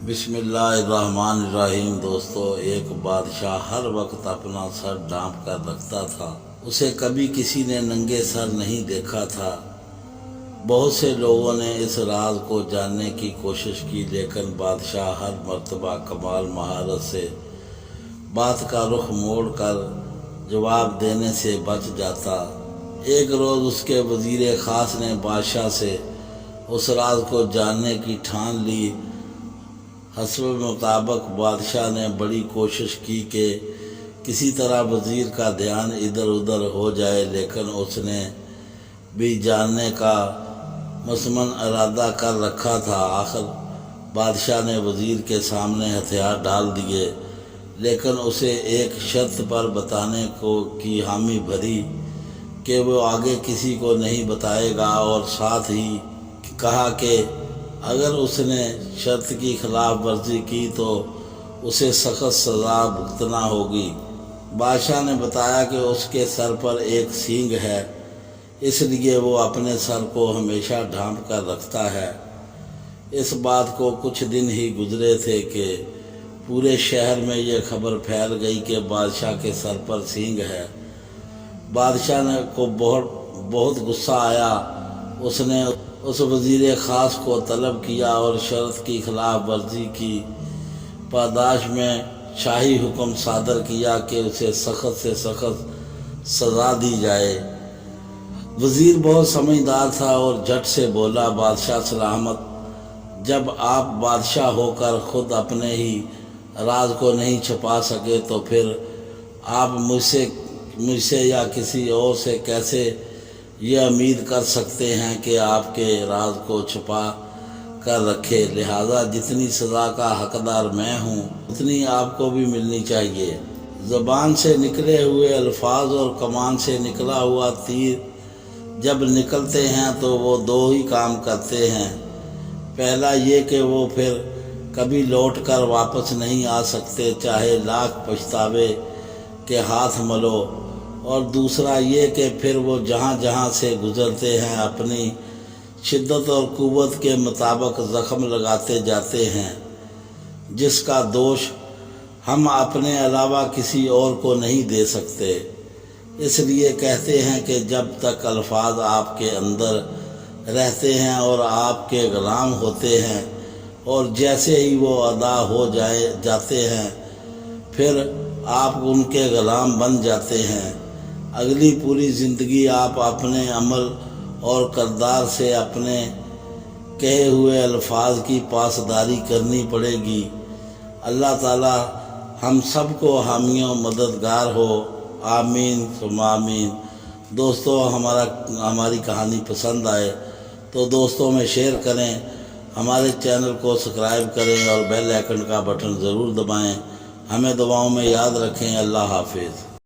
बिस्मिल्लाहिर्रहमानिर्रहीम। दोस्तों, एक बादशाह हर वक्त अपना सर ढांप कर रखता था। उसे कभी किसी ने नंगे सर नहीं देखा था। बहुत से लोगों ने इस राज को जानने की कोशिश की, लेकिन बादशाह हर मर्तबा कमाल महारत से बात का रुख मोड़ कर जवाब देने से बच जाता। एक रोज़ उसके वज़ीर ख़ास ने बादशाह से उस राज को जानने की ठान ली। हस्ब मुताबिक बादशाह ने बड़ी कोशिश की कि किसी तरह वज़ीर का ध्यान इधर उधर हो जाए, लेकिन उसने भी जानने का मसमन इरादा कर रखा था। आखिर बादशाह ने वज़ीर के सामने हथियार डाल दिए, लेकिन उसे एक शर्त पर बताने को की हामी भरी कि वो आगे किसी को नहीं बताएगा, और साथ ही कहा कि अगर उसने शर्त की खिलाफ वर्जी की तो उसे सख्त सज़ा भुगतना होगी। बादशाह ने बताया कि उसके सर पर एक सींग है, इसलिए वो अपने सर को हमेशा ढांप कर रखता है। इस बात को कुछ दिन ही गुजरे थे कि पूरे शहर में ये खबर फैल गई कि बादशाह के सर पर सींग है। बादशाह को बहुत गुस्सा आया। उसने उस वज़ीर ख़ास को तलब किया और शर्त की खिलाफ वर्जी की पादाश में शाही हुक्म सादर किया कि उसे सख्त से सख्त सज़ा दी जाए। वज़ीर बहुत समझदार था और झट से बोला, बादशाह सलामत, जब आप बादशाह होकर ख़ुद अपने ही राज को नहीं छुपा सके तो फिर आप मुझसे या किसी और से कैसे ये उम्मीद कर सकते हैं कि आपके राज को छुपा कर रखे। लिहाजा जितनी सज़ा का हकदार मैं हूँ, उतनी आपको भी मिलनी चाहिए। ज़बान से निकले हुए अल्फाज और कमान से निकला हुआ तीर जब निकलते हैं तो वो दो ही काम करते हैं। पहला ये कि वो फिर कभी लौट कर वापस नहीं आ सकते, चाहे लाख पछतावे के हाथ मलो, और दूसरा ये कि फिर वो जहाँ जहाँ से गुज़रते हैं अपनी शिद्दत और क़ुव्वत के मुताबिक ज़ख्म लगाते जाते हैं, जिसका दोष हम अपने अलावा किसी और को नहीं दे सकते। इसलिए कहते हैं कि जब तक अल्फाज आपके अंदर रहते हैं और आपके ग़ुलाम होते हैं, और जैसे ही वो अदा हो जाते हैं फिर आप उनके ग़ुलाम बन जाते हैं। अगली पूरी ज़िंदगी आप अपने अमल और किरदार से अपने कहे हुए अल्फाज की पासदारी करनी पड़ेगी। अल्लाह ताला हम सब को हामी और मददगार हो। आमीन सुम्मा आमीन। दोस्तों, हमारी कहानी पसंद आए तो दोस्तों में शेयर करें, हमारे चैनल को सब्सक्राइब करें और बेल आइकन का बटन ज़रूर दबाएं। हमें दुआओं में याद रखें। अल्लाह हाफिज़।